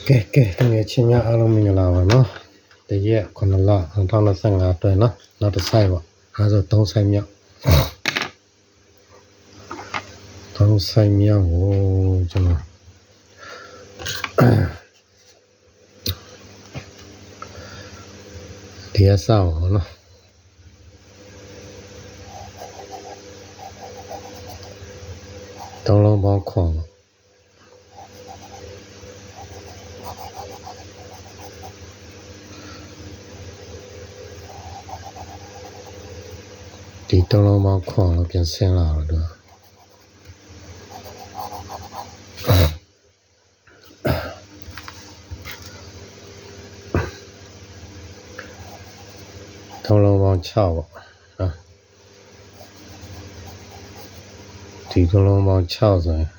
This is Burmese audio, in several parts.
ကဲတကယ်ချင်းများအားလုံးမင်္ဂလာပါနော်တရက်9လ2025အတွက်နော်နောက်တစ်ဆိုင်ပေါ့အဲဆို3ဆိုင်မြောက်3ဆိုင်မြောက်ကိုကျွန်တော်ဒီအဆောက်နော်တောင်းလုံးပေါင်းခွန်ဒီတောင်းလုံးပေါင်းခွန်လို့ပြန်ဆင်းလာတော့တောင်းလုံးပေါင်း6ပေါ့နော်ဒီတောင်းလုံးပေါင်း6ဆိုရင်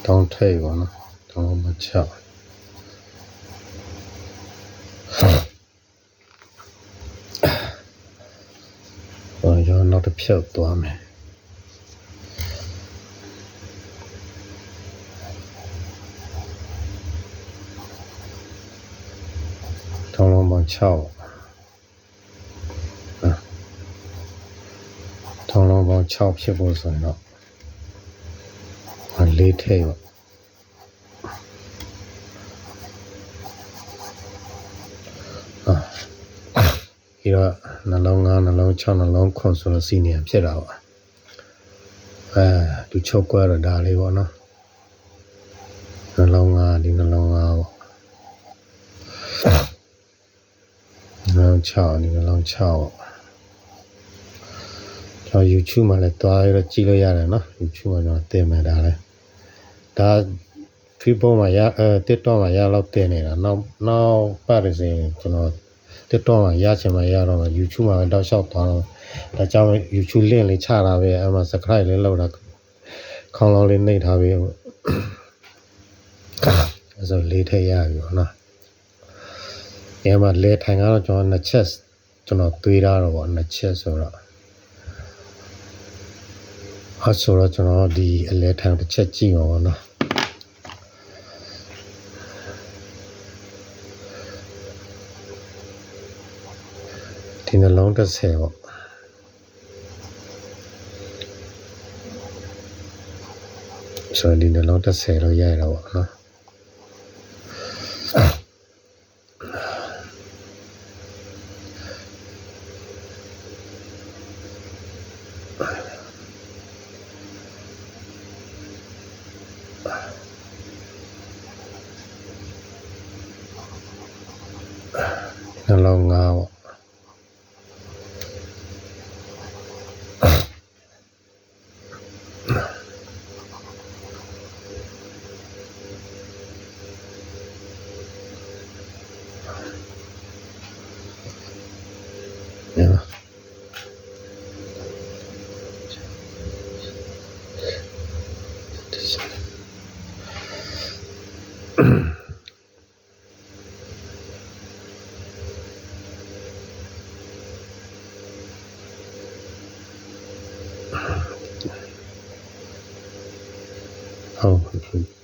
တောင်းထိပ်ပေါ့နော်တောင်းလုံးပေါင်း6ကျွန်တော်နောက်တစ်ဖြုတ်သွားမယ်တောင်းလုံးပေါင်း6တောင်းလုံးပေါင်း6ဖြစ်ဖို့ဆိုရင်တော့4ထိပ်ပေါ့ဒီတော့နှလုံး9နှလုံး6နှလုံး9ဆိုတော့စီနီဖြစ်တာပေါ့သူချုပ်ကွဲတော့ဒါလေးပေါ့နော်နှလုံး9ဒီနှလုံး9ပေါ့နှလုံး6ဒီနှလုံး6ပေါ့ကျွန်တော် YouTube မှာလည်းတွားရကြည့်လို့ရတယ်နော် YouTube မှာကျွန်တော်တင်မယ်ဒါလည်းဒါ Facebook မှာTikTok မှာရတော့တင်နေတာနောက်ပတ်ရစဉ်ကျွန်တော်TikTok မှာရချင်မှရတော့မှာ YouTube မှာတောက်လျှောက်သွားတော့ဒါကြောင့် YouTube link လေးချတာပဲအဲ့မှာ subscribe လေးလုပ်တာခေါင်းလောင်းလေးနှိပ်ထားပြီးအဲ့ဆိုလေးထည့်ရပြီပေါ့နော်အဲ့မှာလေထိုင်ကတော့ကျွန်တော်2ချက်ကျွန်တော်တွေးထားတော့ပေါ့2ချက်ဆိုတော့အဲ့ဆိုတော့ကျွန်တော်ဒီအလဲထိုင်တစ်ချက်ကြည့်မှာပေါ့နော်ဒီနှလုံး30ပေါ့ဆိုဒီနှလုံး30လို့ရရတော့ပေါ့နော်နှလုံး9ပေါ့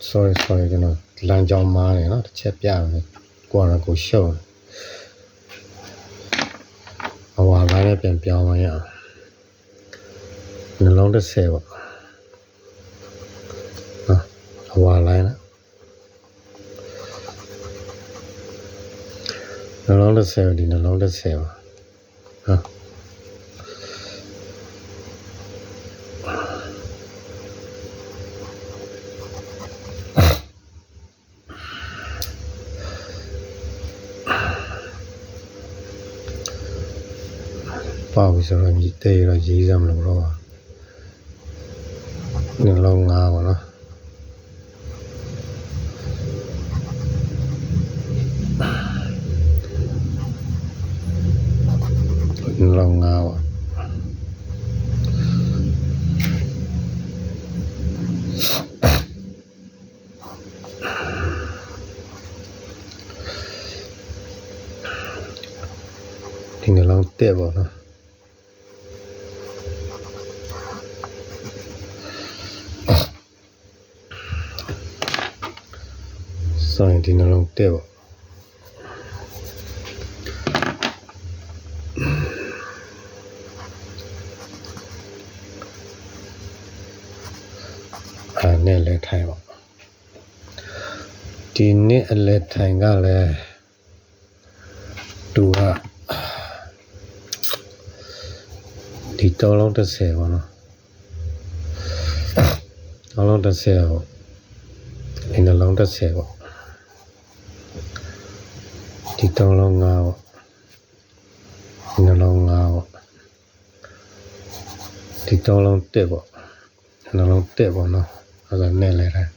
ဟုတ် sorry ကျွန်တော်လမ်းကြောင်းမားနေနော်တစ်ချက်ပြမယ်ကိုယ်ကတော့ကိုရှုပ်အဝါလိုင်းနဲ့ပြန်ပြောင်းမရအောင်နှလုံး30ပေါ့နော်အဝါလိုင်းနဲ့နှလုံး30ဒီနှလုံး30ပါနော်ပေါ့ပြီဆိုတော့တေးရရေးစမ်းမလို့တော့နှလုံး9ပါနော်နှလုံး9ပါဒီနှလုံးတက်ပါနော် ဆိုရင်ဒီနှလုံးတက်ပေါ့နဲ့လဲထိုင်ပေါ့ဒီနေ့အလဲထိုင်ကလည်းသူကဒီတောင်းလုံး30ပေါ့နော်တောင်းလုံး30ပေါ့ဒီနှလုံး30ပေါ့ဒီတောင်းလုံး5ပေါ့ဒီနှလုံး5ပေါ့ဒီတောင်းလုံး1ပေါ့နှလုံး1ပေါ့နော်အဲ့ဒါနဲ့လဲထိုင်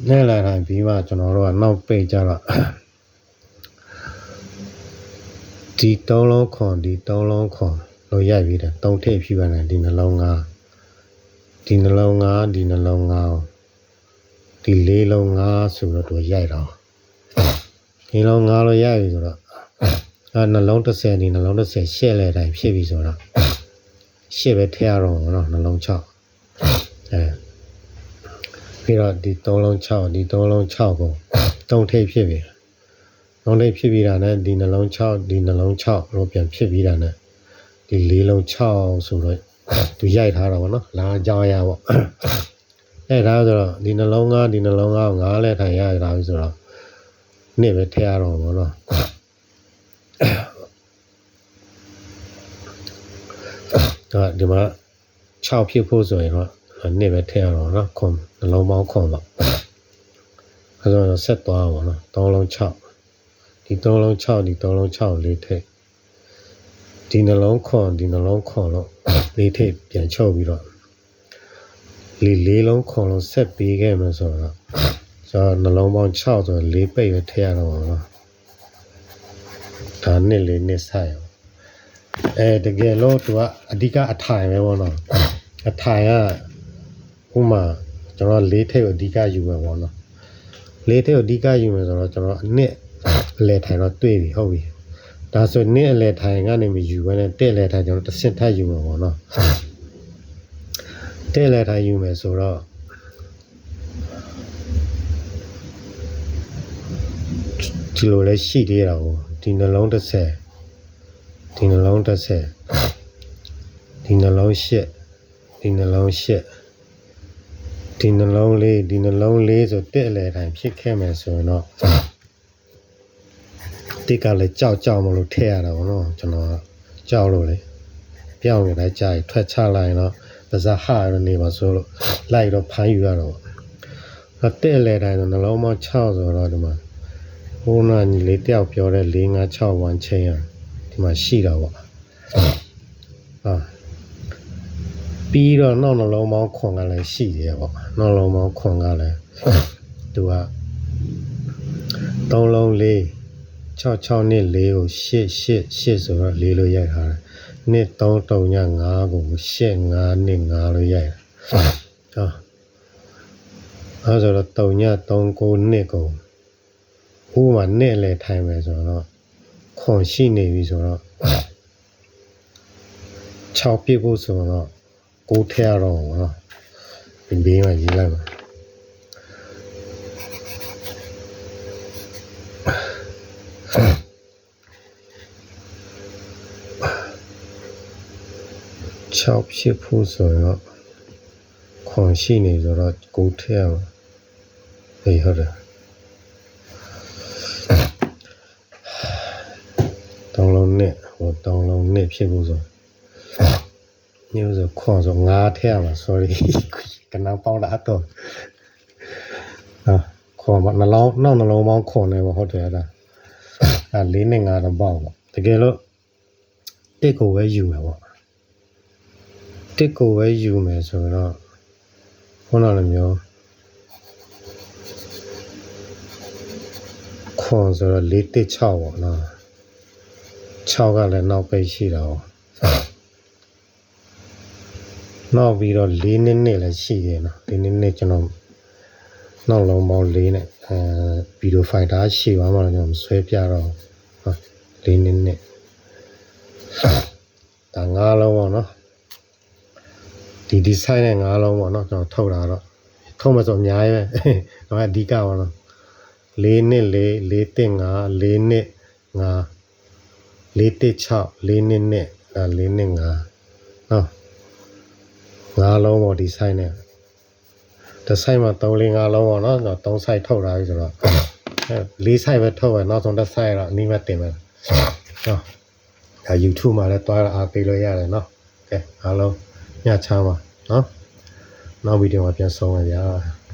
နဲ့လဲထိုင်ပြီးမှကျွန်တော်တို့ကနောက်ပိတ်ကြတော့ဒီတောင်းလုံးခွန်ဒီတောင်းလုံးခွန်လို့ရိုက်ပြီးတယ်3ထိပ်ဖြူရတယ်ဒီနှလုံး5ဒီနှလုံး5ဒီနှလုံး5ဒီ4လုံး5ဆိုတော့သူရိုက်တော့ဒီလုံး5လို့ရိုက်ပြီဆိုတော့နှလုံး30ဒီနှလုံး30ရှက်လဲတိုင်းဖြစ်ပြီဆိုတော့ရှစ်ပဲထည့်ရတော့နော်နှလုံး6ပြီးတော့ဒီ3လုံး6ဒီ3လုံး6ကို3ထိပ်ဖြစ်ပြီ3ထိပ်ဖြစ်ပြီးတာနဲ့ဒီနှလုံး6ဒီနှလုံး6လို့ပြန်ဖြစ်ပြီးတာနဲ့ဒီ4လုံး6ဆိုတော့သူရိုက်ထားတာပေါ့နော်လာကြောင်းရပေါ့အဲ့ဒါဆိုတော့ဒီနှလုံး5ဒီနှလုံး5ကို5လဲထိုင်ရတာပြီဆိုတော့နေ့ပဲထည့်ရတော့ပေါ့နော်ဒီမှာ6ဖြစ်ဖို့ဆိုရင်တော့နေ့ပဲထည့်ရတော့နော်ခွန်နှလုံးပေါင်းခွန်ပေါ့အဲဆိုတော့ဆက်သွားပါတော့3လုံး6ဒီ3လုံး6ဒီ3လုံး6လေးထည့်ဒီနှလုံးခွန်ဒီနှလုံးခွန်လို့လေးထည့်ပြန်ချုပ်ပြီးတော့လေးလုံးခွန်လို့ဆက်ပြီးခဲ့မယ်ဆိုတော့နှလုံးပေါင်း6ဆိုတော့4ပိတ်ပဲထည့်ရတော့ပါတော့ဒါနှစ်လေးနှစ်ဆိုင်တကယ်လို့သူကအဓိကအထိုင်ပဲပေါ့နော်အထိုင်ကဥမာကျွန်တော်4ထိပ်ကိုအဓိကယူမယ်ပေါ့နော်4ထိပ်ကိုအဓိကယူမယ်ဆိုတော့ကျွန်တော်အနှစ်အလဲထိုင်တော့တွေ့ပြီဟုတ်ပြီဒါဆိုနှစ်အလဲထိုင်ကနေမယူဘဲနဲ့တဲ့လဲထိုင်ကျွန်တော်တစ်ဆင့်ထပ်ယူမယ်ပေါ့နော်တဲ့လဲထိုင်ယူမယ်ဆိုတော့ဒီလိုလဲရှိသေးတာကိုဒီနှလုံး30ဒီနှလုံး30ဒီနှလုံး8ဒီနှလုံး8ဒီနှလုံး4ဒီနှလုံး4ဆိုတက်လေတိုင်းဖြစ်ခဲ့မယ်ဆိုရင်တော့တိတ်ကလည်းကြောက်မလို့ထည့်ရတာပေါ့နော်ကျွန်တော်ကြောက်လို့လေပြောင်းနေတိုင်းကြာရင်ထွက်ချလိုက်ရင်တော့ပါဇာဟာရနေပါဆိုလို့လိုက်တော့ဖမ်းယူရတော့တက်လေတိုင်းဆိုနှလုံးပေါင်း6ဆိုတော့ဒီမှာဟိုနာညီလေးတယောက်ပြောတဲ့4 5 6 1ချင်းရဒီမှာရှိတာပေါ့ပြီးတော့နောက်နှလုံးပေါင်းခွန်ကလည်းရှိတယ်ပေါ့နှလုံးပေါင်းခွန်ကလည်းသူက3လုံး4 6နှစ်4ကို8ဆိုတော့4လို့ရိုက်ထားတယ်နှစ်3 3ည5ကို8 5နှစ်5လို့ရိုက်တာအဲဆိုတော့3ည3 9နှစ်ကိုဥပမာနှစ်လည်းထိုင်မယ်ဆိုတော့ခွန်ရှိနေပြီဆိုတော့6ပြည့်ဖို့ဆိုတော့9ထည့်ရတော့နော်ဘေးမှာရေးလိုက်ပါ6ဖြစ်ဖို့ဆိုတော့ခွန်ရှိနေဆိုတော့9ထည့်ရမှာဟုတ်တယ်3လုံးနဲ့3လုံးနဲ့ဖြစ်ဖို့ဆိုညို့ဆိုခွန်ဆို5ထည့်ရမှာ sorry ကနပေါင်းတာတော့ခွန်နှလုံးနောက်နှလုံးပေါင်းခွန်နေပါဟုတ်တယ်အဲ့ဒါ4နဲ့5တော့ပေါ့တကယ်လို့တစ်ကိုပဲယူမယ်ပေါ့တစ်ကိုပဲယူမယ်ဆိုတော့ခုနလိုမျိုးခွန်ဆိုတော့4 1 6ပေါ့နော်6ကလည်းနောက်ပိတ်ရှိတာပေါ့နောက်ပြီးတော့4နှစ်လည်းရှိတယ်နော်4နှစ်ကျွန်တော်နောက်လုံးပေါင်း4နဲ့ဗီဒီယိုဖိုင်တာရှေ့ပါမှတော့ကျွန်တော်ဆွဲပြတော့4နှစ်ဒါ5လုံးပေါ့နော်ဒီဆိုင်နဲ့5လုံးပေါ့နော်ကျွန်တော်ထုတ်တာတော့ထုတ်မှဆိုအများကြီးပဲတော့အဓိကပေါ့နော် 4နှစ်4 4တစ်5 4နှစ်5 4တစ်6 4နှစ်နှစ်4နှစ်5နော်5လုံးပေါ့ဒီ site နဲ့ဒီ site မှာ3 4 5လုံးပေါ့နော်3 site ထုတ်ထားပြီဆိုတော့4 site ပဲထုတ်ရနောက်ဆုံးတစ် site တော့အနည်းမဲ့တင်မယ်နော်ဒါ YouTube မှာလည်းတွားအားပေးလို့ရတယ်နော်ကဲအားလုံးညချမ်းပါနော်နောက်ဗီဒီယိုမှာပြန်ဆုံမယ်ဗျာ